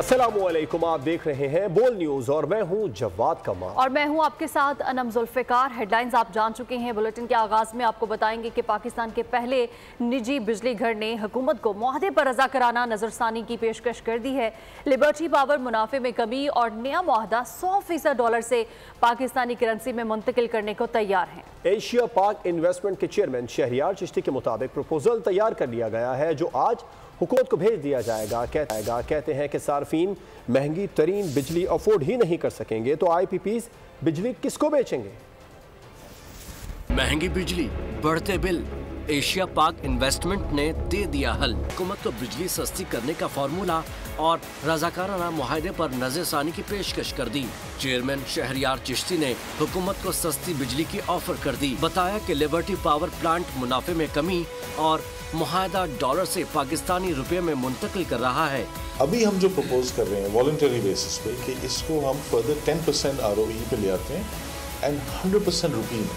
अस्सलामुअलैकुम, आप देख रहे हैं बोल न्यूज और मैं हूं जवाद कमाल और मैं हूं आपके साथ अनम जुल्फिकार। हेडलाइंस आप जान चुके हैं। बुलेटिन के आगाज में आपको बताएंगे कि पाकिस्तान के पहले निजी बिजली घर ने हुकूमत को मुआहदे पर रजा कराना नजरसानी की पेशकश कर दी है। लिबर्टी पावर मुनाफे में कमी और नया मुआहदा $100 से पाकिस्तानी करेंसी में मुंतकिल करने को तैयार है। एशिया पाक इन्वेस्टमेंट के चेयरमैन शहरियार चिश्ती के मुताबिक प्रपोजल तैयार कर लिया गया है जो आज हुकूमत को भेज दिया जाएगा। कहते हैं कि सार्फिन महंगी तरीन बिजली अफोर्ड ही नहीं कर सकेंगे तो IPPs बिजली किसको बेचेंगे। महंगी बिजली, बढ़ते बिल, एशिया पाक इन्वेस्टमेंट ने दे दिया हल। हुकूमत को बिजली सस्ती करने का फार्मूला और रजाकाराना मुआहदे पर नजरसानी की पेशकश कर दी। चेयरमैन शहरियार चिश्ती ने हुकूमत को सस्ती बिजली की ऑफर कर दी। बताया कि लिबर्टी पावर प्लांट मुनाफे में कमी और मुआहदा डॉलर से पाकिस्तानी रुपए में मुंतकिल कर रहा है। अभी हम जो प्रपोज कर रहे हैं वॉलंटरी बेसिस पे कि इसको हम फर्दर 10% ROE पे ले आते हैं एंड 100% रुपी में,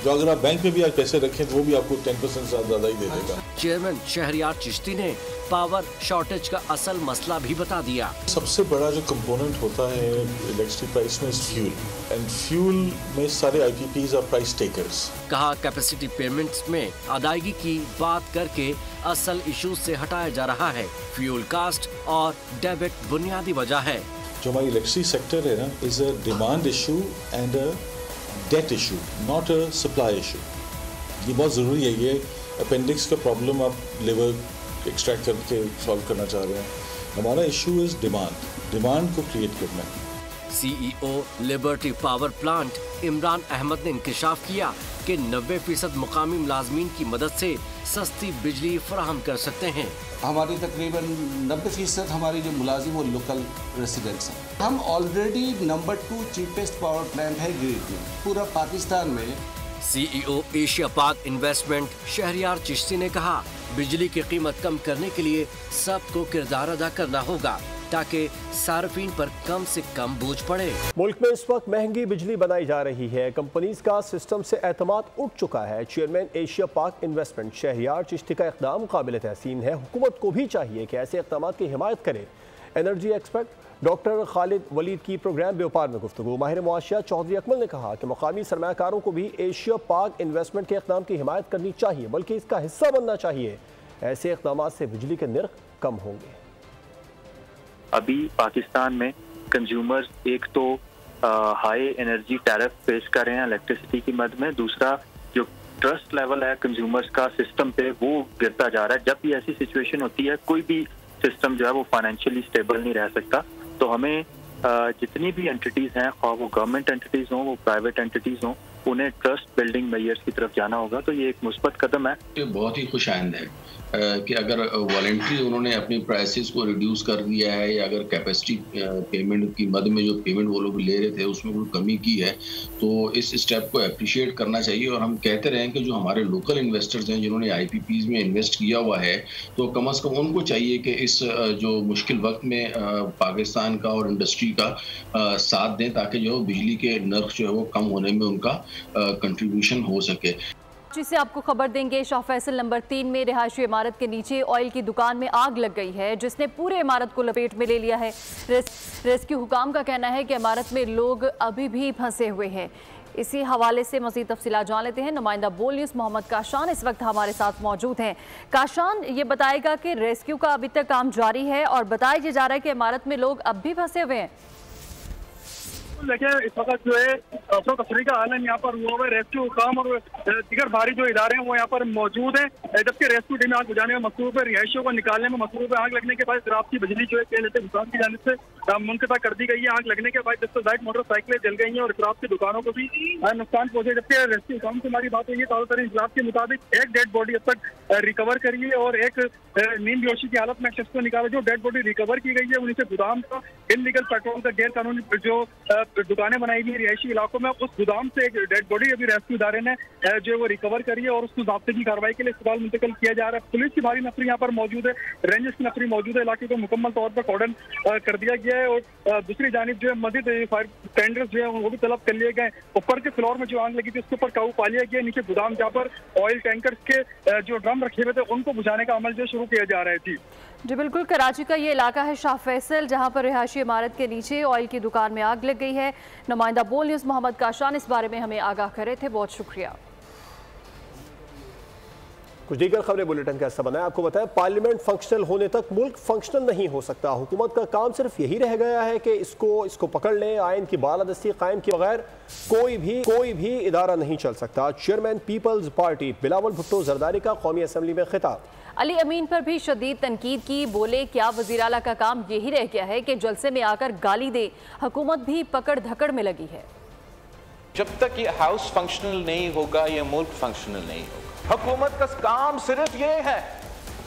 जो अगर आप बैंक में भी आज पैसे रखें तो वो भी आपको 10% से ज़्यादा ही दे देगा। चेयरमैन शहरियार चिश्ती ने पावर शॉर्टेज का असल मसला भी बता दिया। सबसे बड़ा जो कंपोनेंट होता है इलेक्ट्रिसिटी प्राइस में इज फ्यूल, एंड फ्यूल में सारे IPPs और प्राइस टेकर्स। कहा कैपेसिटी पेमेंट्स में अदायगी की बात करके असल इशू से हटाया जा रहा है। फ्यूल कास्ट और डेबिट बुनियादी वजह है। जो हमारी इलेक्ट्रिसिटी सेक्टर है ना, is a demand issue and a debt issue, not a supply issue. ये बहुत ज़रूरी है। ये अपेंडिक्स का प्रॉब्लम आप लिवर एक्सट्रैक्ट करके सॉल्व करना चाह रहे हैं। हमारा इशू इज डिमांड को क्रिएट करना है। CEO Liberty Power plant Imran Ahmed ने इंकशाफ किया कि 90% मुकामी मुलाजमीन की मदद से सस्ती बिजली फराहम कर सकते हैं। हमारी तकरीबन 90% हमारी जो मुलाजिम वो लोकल रेसिडेंट्स हैं। हम already number 2 cheapest power plant है ग्रिड में पूरा पाकिस्तान में। CEO एशिया पाक इन्वेस्टमेंट शहरियार चिश्ती ने कहा बिजली की कीमत कम करने के लिए सबको किरदार अदा करना होगा ताकि सार्फिन पर कम से कम बोझ पड़े। मुल्क में इस वक्त महंगी बिजली बनाई जा रही है। कंपनीज का सिस्टम से एतमाद उठ चुका है। चेयरमैन एशिया पाक इन्वेस्टमेंट शहरियार चिश्ती का इक़दाम काबिल तहसीन है। हुकूमत को भी चाहिए कि ऐसे इक़दाम की हिमायत करे। Energy expert doctor Khalid Waleed की प्रोग्राम व्यापार में गुफ्तगू। माहिर मुआशियात चौधरी अकमल ने कहा कि मुकामी सरमायाकारों को भी एशिया पाक इन्वेस्टमेंट के इक़दाम की हिमायत करनी चाहिए, बल्कि इसका हिस्सा बनना चाहिए। ऐसे इक़दाम से बिजली के निर्ख कम होंगे। अभी पाकिस्तान में कंज्यूमर्स एक तो हाई एनर्जी टैरिफ फेस कर रहे हैं इलेक्ट्रिसिटी की मद में, दूसरा जो ट्रस्ट लेवल है कंज्यूमर्स का सिस्टम पे वो गिरता जा रहा है। जब भी ऐसी सिचुएशन होती है कोई भी सिस्टम जो है वो फाइनेंशियली स्टेबल नहीं रह सकता। तो हमें जितनी भी एंटिटीज़ हैं, ख्वाह वो गवर्नमेंट एंटिटीज़ हों वो प्राइवेट एंटिटीज़ हों, उन्हें ट्रस्ट बिल्डिंग मेजर्स की तरफ जाना होगा। तो ये एक मुस्बत कदम है। ये बहुत ही खुशाइंद है कि अगर वॉलंटरी उन्होंने अपनी प्राइसेस को रिड्यूस कर दिया है या अगर कैपेसिटी पेमेंट की मद में जो पेमेंट वो लोग ले रहे थे उसमें कोई कमी की है तो इस स्टेप को अप्रिशिएट करना चाहिए। और हम कहते रहे कि जो हमारे लोकल इन्वेस्टर्स हैं जिन्होंने IPPs में इन्वेस्ट किया हुआ है तो कम से कम उनको चाहिए कि इस जो मुश्किल वक्त में पाकिस्तान का और इंडस्ट्री का साथ दें ताकि जो बिजली के नर्ख जो है वो कम होने में उनका कंट्रीब्यूशन हो सके। जिससे आपको खबर देंगे शाह फैसल नंबर 3 में रिहायशी इमारत के नीचे ऑयल की दुकान में आग लग गई है जिसने पूरे इमारत को लपेट में ले लिया है। रेस्क्यू हुकाम का कहना है कि इमारत में लोग अभी भी फंसे हुए हैं। इसी हवाले से मज़ीद तफसीलात जान लेते हैं। नुमाइंदा बोल न्यूज़ मोहम्मद काशान इस वक्त हमारे साथ मौजूद हैं। काशान, ये बताएगा कि रेस्क्यू का अभी तक काम जारी है और बताया जा रहा है कि इमारत में लोग अब भी फंसे हुए हैं। देखिए इस वक्त जो है अफरा तफरी का आलम यहाँ पर हुआ है। रेस्क्यू काम और दीगर भारी जो इदारे हैं वो यहाँ पर मौजूद हैं, जबकि रेस्क्यू टीम आग बुझाने में मसरूफ है। रिहायशियों को निकालने में मसरूफ है। आग लगने के बाद रात की बिजली जो है हुकाम की जानिब से मुनक़ता कर दी गई है। आग लगने के बाद 10 से ज़ायद मोटरसाइकिलें जल गई हैं और इफरात की दुकानों को भी नुकसान पहुंचे। जबकि रेस्क्यू काम से हमारी बात हुई है ताज़ा तरीन इजलास के मुताबिक एक डेड बॉडी अब तक रिकवर करी है और एक नींद बेहोशी की हालत में शख्स को निकाला। जो डेड बॉडी रिकवर की गई है उन्हीं से गोदाम का इनलीगल पेट्रोल का गैर कानूनी जो दुकानें बनाई गई रिहायशी इलाकों में, उस गोदाम से एक डेड बॉडी अभी रेस्क्यू इदारे ने जो वो रिकवर करी है और उसको ज़ाब्ते की कार्रवाई के लिए अस्पताल मुंतकिल किया जा रहा है। पुलिस की भारी नफरी यहाँ पर मौजूद है, रेंजर्स की नफरी मौजूद है। इलाके को मुकम्मल तौर पर कॉर्डन कर दिया गया है और दूसरी जानिब जो है मजीद फायर टेंडर्स जो है वो भी तलब कर लिए गए। ऊपर के फ्लोर में जो आग लगी थी उसके ऊपर काबू पा लिया गया। नीचे गोदाम जहाँ पर ऑयल टैंकर्स के जो ड्रम ड्रम रखे हुए थे उनको बुझाने का अमल जो शुरू किया जा रहा है। जी बिल्कुल, कराची का ये इलाका है शाह फैसल, जहां पर रिहायशी इमारत के नीचे ऑयल की दुकान में आग लग गई है। नुमाइंदा बोल न्यूज़ मोहम्मद काशान इस बारे में हमें आगाह कर रहे थे, बहुत शुक्रिया। कुछ दीगर खबरें बुलेटिन का हिस्सा बनाए। आपको बताएं, पार्लियामेंट फंक्शनल होने तक मुल्क फंक्शनल नहीं हो सकता। हुकूमत का काम सिर्फ यही रह गया है कि इसको पकड़ लें। आइन की बालादस्ती कायम किए बगैर कोई भी इदारा नहीं चल सकता। चेयरमैन पीपल्स पार्टी बिलावल भुट्टो जरदारी का कौमी असम्बली में खिताब। अली अमीन पर भी शदीद तनकीद की, बोले क्या वज़ीर आला का काम यही रह गया है कि जलसे में आकर गाली दे, हुकूमत भी पकड़ धकड़ में लगी है। जब तक ये हाउस फंक्शनल नहीं होगा ये मुल्क फंक्शनल नहीं होगा। हुकूमत का काम सिर्फ ये है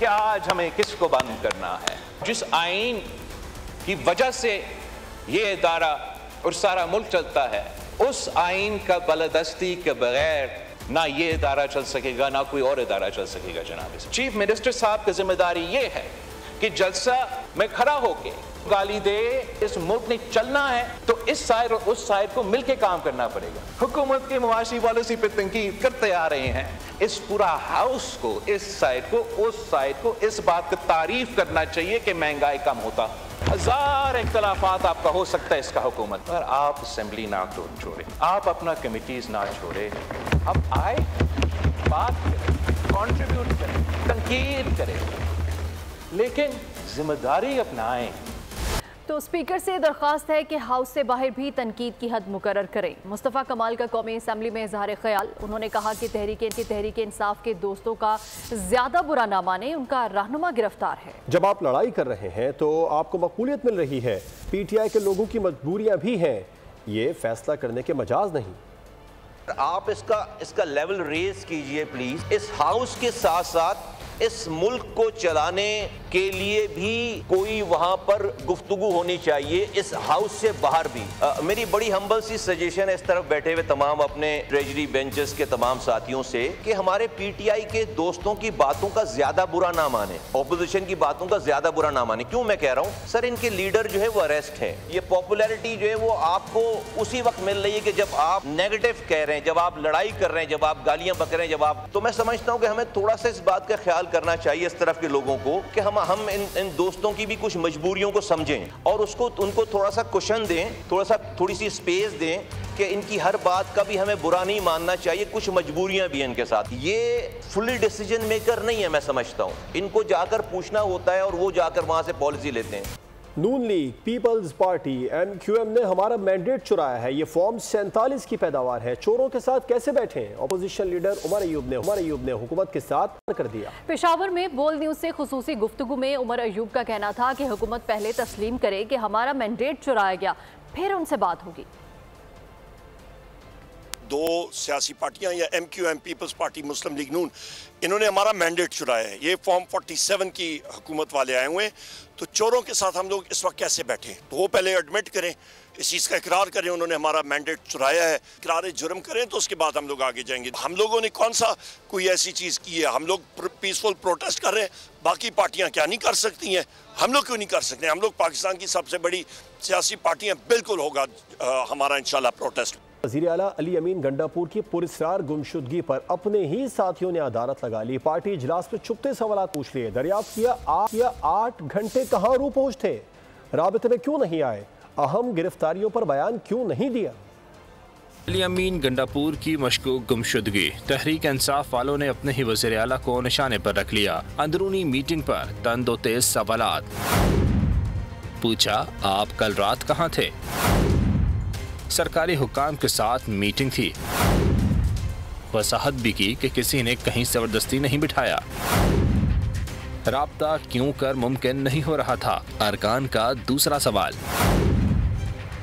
कि आज हमें किसको बंद करना है। जिस आइन की वजह से ये इदारा और सारा मुल्क चलता है, उस आइन का बालादस्ती के बगैर ना ये इदारा चल सकेगा ना कोई और इदारा चल सकेगा। जनाब चीफ मिनिस्टर साहब की जिम्मेदारी ये है कि जलसा में खड़ा होके गाली दे। इस मुल्क ने चलना है तो इस साइड और उस साइड को मिलके काम करना पड़ेगा। हुकूमत की मुआशी पॉलिसी पे तनकीद करते आ रहे हैं। इस पूरा हाउस को, इस साइड को, उस साइड को इस बात की तारीफ करना चाहिए कि महंगाई कम होता। हजार इख्तलाफात आपका हो सकता है इसका हुकूमत पर, आप असेंबली ना छोड़े, आप अपना कमिटीज ना छोड़े, अब आए बात करें, कंट्रीब्यूट करें, तनकीद करें, लेकिन जिम्मेदारी अपनाएं। तो स्पीकर से दरख्वास्त है कि हाउस से बाहर भी तनकीद की हद मुकर्रर करें। मुस्तफ़ा कमाल का कौमी असम्बली में इजहार ख्याल। उन्होंने कहा कि तहरीक इंसाफ के दोस्तों का ज्यादा बुरा ना माने, उनका रहनुमा गिरफ्तार है। जब आप लड़ाई कर रहे हैं तो आपको मकबूलियत मिल रही है, PTI के लोगों की मजबूरियां भी हैं, ये फैसला करने के मजाज नहीं। आप इसका लेवल रेज कीजिए प्लीज। इस हाउस के साथ साथ इस मुल्क को चलाने के लिए भी कोई वहां पर गुफ्तगू होनी चाहिए, इस हाउस से बाहर भी। मेरी बड़ी हम्बल सी सजेशन है इस तरफ बैठे हुए तमाम अपने ट्रेजरी बेंचेस के तमाम साथियों से कि हमारे PTI के दोस्तों की बातों का ज्यादा बुरा ना माने, ऑपोजिशन की बातों का ज्यादा बुरा ना माने। क्यों मैं कह रहा हूँ सर, इनके लीडर जो है वो अरेस्ट है। ये पॉपुलैरिटी जो है वो आपको उसी वक्त मिल रही है कि जब आप नेगेटिव कह रहे हैं, जब आप लड़ाई कर रहे हैं, जब आप गालियां बक रहे हैं, जब आप, तो मैं समझता हूँ कि हमें थोड़ा सा इस बात का ख्याल करना चाहिए इस तरफ के लोगों को कि हम इन दोस्तों की भी कुछ मजबूरियों को समझें और उनको थोड़ा सा कुशन दें, थोड़ी सी स्पेस दें कि इनकी हर बात का भी हमें बुरा नहीं मानना चाहिए। कुछ मजबूरियां भी हैं इनके साथ, ये फुली डिसीजन मेकर नहीं है। मैं समझता हूं इनको जाकर पूछना होता है और वो जाकर वहां से पॉलिसी लेते हैं। नून लीग, पीपल्स पार्टी, MQM ने हमारा मैंडेट चुराया है, ये फॉर्म 47 की पैदावार है। चोरों के साथ कैसे बैठे? अपोजिशन लीडर उमर अयूब ने हुकूमत के साथ कर दिया। पेशावर में बोल न्यूज से खुसूसी गुफ्तगू में उमर अयूब का कहना था कि हुकूमत पहले तस्लीम करे कि हमारा मैंडेट चुराया गया, फिर उनसे बात होगी। दो सियासी पार्टियां या MQM, पीपल्स पार्टी, मुस्लिम लीग नून, इन्होंने हमारा मैंडेट चुराया है। ये फॉर्म 47 की हुकूमत वाले आए हुए हैं, तो चोरों के साथ हम लोग इस वक्त कैसे बैठे? तो वो पहले एडमिट करें, इस चीज़ का इकरार करें उन्होंने हमारा मैंडेट चुराया है, इकरार जुर्म करें, तो उसके बाद हम लोग आगे जाएंगे। हम लोगों ने कौन सा कोई ऐसी चीज़ की है? हम लोग पीसफुल प्रोटेस्ट कर रहे हैं, बाकी पार्टियां क्या नहीं कर सकती हैं? हम लोग क्यों नहीं कर सकते? हम लोग पाकिस्तान की सबसे बड़ी सियासी पार्टियां, बिल्कुल होगा हमारा इंशाल्लाह प्रोटेस्ट। वज़ीर आला अली अमीन गंडापुर की पुरस्कार गुमशुदगी पर अपने ही साथियों ने अदालत लगा ली। पार्टी इजलास में छुपते सवाल पूछ लिए, दरियाफ्त किया 8 घंटे कहाँ रू पहुँच थे, राबते में क्यों नहीं आए, अहम गिरफ्तारियों पर बयान क्यों नहीं दिया। अली अमीन गंडापुर की मशकूक गुमशुदगी, तहरीक इंसाफ वालों ने अपने ही वज़ीर आला को निशाने पर रख लिया। अंदरूनी मीटिंग पर तंदो तेज सवालात। पूछा, आप कल रात कहाँ थे? सरकारी हुकाम के साथ मीटिंग थी। वसाहत भी की कि किसी ने कहीं जबरदस्ती नहीं बिठाया। राब्ता क्यों कर मुमकिन नहीं हो रहा था? अरकान का दूसरा सवाल।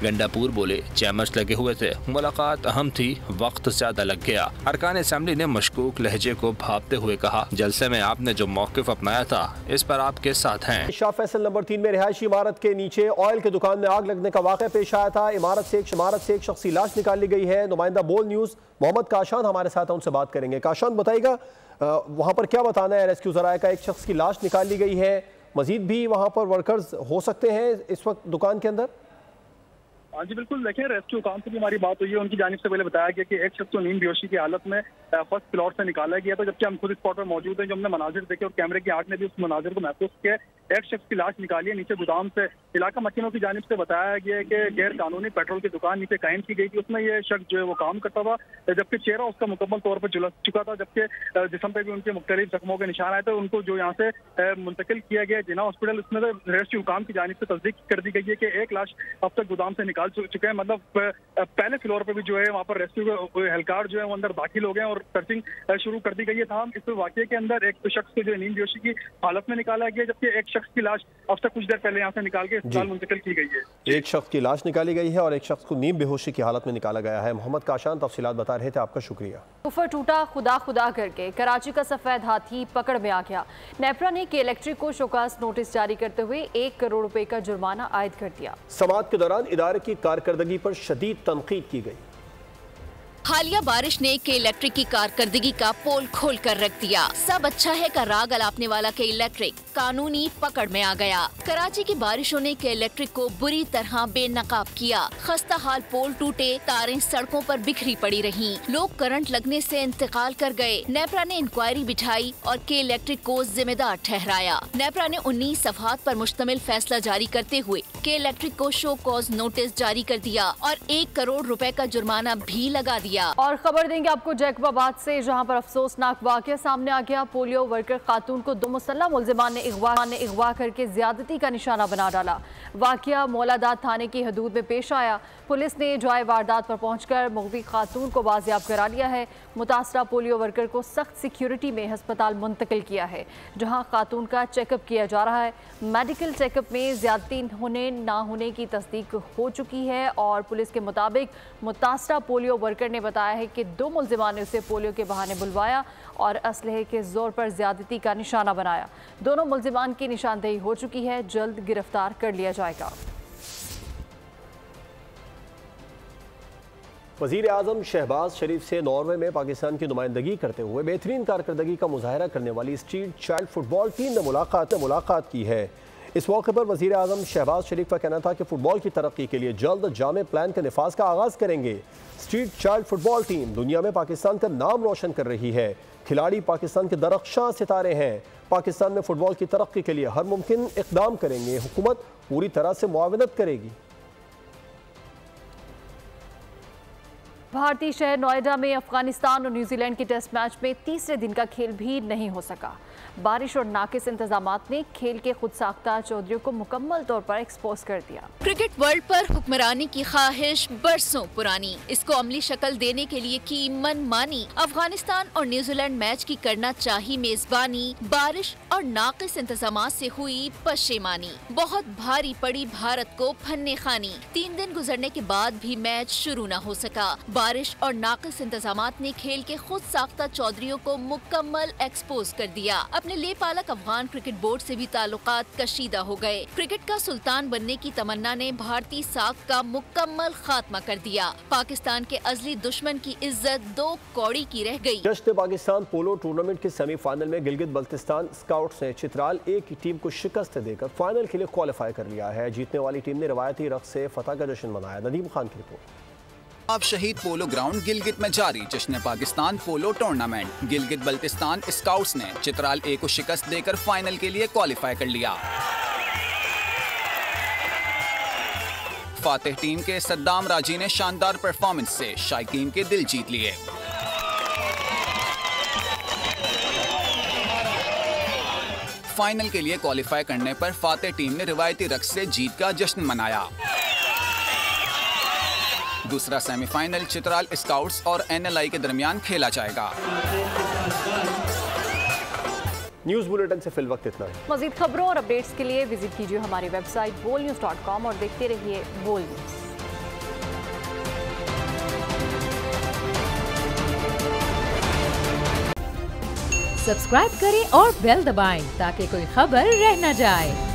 गंडापुर बोले, चैम्बर्स लगे हुए थे, मुलाकात अहम थी, वक्त ज्यादा लग गया। अरकान असेंबली ने मशकूक लहजे को भापते हुए कहा, जलसे में आपने जो मौक़िफ़ अपनाया था इस पर आपके साथ हैं। शाह फैसल नंबर 3 में रिहायशी इमारत के नीचे ऑयल की दुकान में आग लगने का वाक़या पेश आया था। इमारत से एक शख्सी लाश निकाली गई है। नुमाइंदा बोल न्यूज़ मोहम्मद काशान हमारे साथ हैं, उनसे बात करेंगे। काशान, बताइएगा वहाँ पर क्या बताना है? रेस्क्यू ज़राए का, एक शख्स की लाश निकाली गई है, मजीद भी वहाँ पर वर्कर्स हो सकते हैं इस वक्त दुकान के अंदर? हाँ जी बिल्कुल, देखिए रेस्क्यू काम से भी हमारी बात हुई है। उनकी जानिब से पहले बताया गया कि एक शख्स को नींद बेहोशी की हालत में फर्स्ट फ्लोर से निकाला गया था, जबकि हम खुद स्पॉट पर मौजूद हैं। जो हमने मनाजिर देखे और कैमरे की आंख ने भी उस मनाजिर को महसूस किया। एक शख्स की लाश निकाली है नीचे गोदाम से। इलाका मकीनों की जानिब से बताया गया है कि गैर कानूनी पेट्रोल की दुकान नीचे कायम की गई थी। उसमें ये शख्स जो है वो काम करता था, जबकि चेहरा उसका मुकम्मल तौर पर झुलस चुका था, जबकि जिस्म पे भी उनके मुख्तलिफ जख्मों के निशान आए थे। उनको जो यहाँ से मुंतकिल किया गया जिना हॉस्पिटल, उसमें रेस्क्यू काम की जानिब से तस्दीक कर दी गई है कि एक लाश अब तक गोदाम से निकाल चुके हैं। मतलब पहले फ्लोर पे भी जो है वहाँ पर रेस्क्यू एहलकार जो है वो अंदर दाखिल हो गए और सर्चिंग शुरू कर दी गई है। था इस वाकये के अंदर एक शख्स को जो नींद बेहोशी की हालत में निकाला गया, जबकि एक शख्स की लाश अब तक कुछ देर पहले यहाँ से निकाल के अस्पताल मुंतकिल की गई है। एक शख्स की लाश निकाली गई है और एक शख्स को नींद बेहोशी की हालत में निकाला गया है। मोहम्मद काशान तफसीलात बता रहे थे, आपका शुक्रिया। ऊपर टूटा खुदा खुदा करके कराची का सफेद हाथी पकड़ में आ गया। नेपरा ने के इलेक्ट्रिक को शोकास नोटिस जारी करते हुए 1 करोड़ रुपए का जुर्माना आयद कर दिया। समाअत के दौरान इदारे की कारकर्दगी पर शदीद तनकीद की गई। हालिया बारिश ने के इलेक्ट्रिक की कारकर्दगी का पोल खोल कर रख दिया। सब अच्छा है का राग अलापने वाला के इलेक्ट्रिक कानूनी पकड़ में आ गया। कराची की बारिशों ने के इलेक्ट्रिक को बुरी तरह बेनकाब किया। खस्ता हाल पोल टूटे, तारें सड़कों पर बिखरी पड़ी रहीं, लोग करंट लगने से इंतकाल कर गए। नेपरा ने इंक्वायरी बिठाई और के इलेक्ट्रिक को जिम्मेदार ठहराया। नेपरा ने 19 सफहात पर मुश्तमिल फैसला जारी करते हुए के इलेक्ट्रिक को शो कॉज नोटिस जारी कर दिया और 1 करोड़ रुपए का जुर्माना भी लगा दिया। और खबर देंगे आपको जैकबाबाद से, जहां पर अफसोसनाक वाकया सामने आ गया। पोलियो वर्कर खातून को 2 मुसल्लह मुलजिमान ने अगवा करके ज्यादती का निशाना बना डाला। वाकया मौलादाद थाने की हदूद में पेश आया। पुलिस ने जाए वारदात पर पहुंचकर मुगवी खातून को बाजियाब करा लिया है। मुतासरा पोलियो वर्कर को सख्त सिक्योरिटी में अस्पताल मुंतकिल किया है, जहां खातून का चेकअप किया जा रहा है। मेडिकल चेकअप में ज्यादती होने ना होने की तस्दीक हो चुकी है और पुलिस के मुताबिक मुतासरा पोलियो वर्कर ने बताया है कि 2 मुलजिमान ने उसे पोलियो के बहाने बुलवाया और असलहे के जोर पर ज्यादती का निशाना बनाया। दोनों मुलजिमान की निशानदेही हो चुकी है, जल्द गिरफ्तार कर लिया जाएगा। वज़ीर आज़म शहबाज शरीफ से नॉर्वे में पाकिस्तान की नुमाइंदगी करते हुए बेहतरीन कारकर्दगी का मुजाहरा करने वाली स्ट्रीट चाइल्ड फुटबॉल टीम ने मुलाकात की है। इस मौके पर वज़ीर आज़म शहबाज शरीफ का कहना था कि फुटबॉल की तरक्की के लिए जल्द जामे प्लान के निफाज का आगाज़ करेंगे। स्ट्रीट चाइल्ड फुटबॉल टीम दुनिया में पाकिस्तान का नाम रोशन कर रही है। खिलाड़ी पाकिस्तान के दरख्शां सितारे हैं। पाकिस्तान में फुटबॉल की तरक्की के लिए हर मुमकिन इक़दाम करेंगे। हुकूमत पूरी तरह से मुआवनत करेगी। भारतीय शहर नोएडा में अफगानिस्तान और न्यूजीलैंड के टेस्ट मैच में तीसरे दिन का खेल भी नहीं हो सका। बारिश और नाकिस इंतजामात ने खेल के खुद साख्ता चौधरी को मुकम्मल तौर पर एक्सपोज कर दिया। क्रिकेट वर्ल्ड पर हुक्मरानी की ख्वाहिश बरसों पुरानी, इसको अमली शक्ल देने के लिए की मनमानी। अफगानिस्तान और न्यूजीलैंड मैच की करना चाहिए मेजबानी, बारिश और नाकिस इंतजामात से हुई पशेमानी। बहुत भारी पड़ी भारत को फन्ने खानी। 3 दिन गुजरने के बाद भी मैच शुरू न हो सका। बारिश और नाकिस इंतजामात ने खेल के खुद साख्ता चौधरियों को मुकम्मल एक्सपोज कर दिया। अपने लेपालक अफगान क्रिकेट बोर्ड से भी ताल्लुकात कशीदा हो गए। क्रिकेट का सुल्तान बनने की तमन्ना ने भारतीय साख का मुकम्मल खात्मा कर दिया। पाकिस्तान के अजली दुश्मन की इज्जत 2 कौड़ी की रह गई। जश्न पाकिस्तान पोलो टूर्नामेंट के सेमीफाइनल में गिलगित बल्तिस्तान स्काउट्स ने चित्राल A की टीम को शिकस्त देकर फाइनल के लिए क्वालिफाई कर लिया है। जीतने वाली टीम ने रवायती रक्स से फतह का जश्न मनाया। नदीम खान की रिपोर्ट। अब शहीद पोलो ग्राउंड गिलगित में जारी जश्न Pakistan polo tournament. Gilgit Baltistan scouts ने चित्राल A को शिकस्त देकर फाइनल के लिए क्वालिफाई कर लिया। फातिह टीम के सद्दाम राजी ने शानदार परफॉर्मेंस से शायकीन के दिल जीत लिए। फाइनल के लिए क्वालिफाई करने पर फातिह टीम ने रिवायती रक्स से जीत का जश्न मनाया। दूसरा सेमीफाइनल चित्राल स्काउट्स और NLI के दरमियान खेला जाएगा। न्यूज़ बुलेटिन से फिल वक्त इतना है। मज़ीद खबरों और अपडेट्स के लिए विजिट कीजिए हमारी वेबसाइट bolnews.com और देखते रहिए बोल न्यूज़। सब्सक्राइब करें और बेल दबाएं ताकि कोई खबर रह न जाए।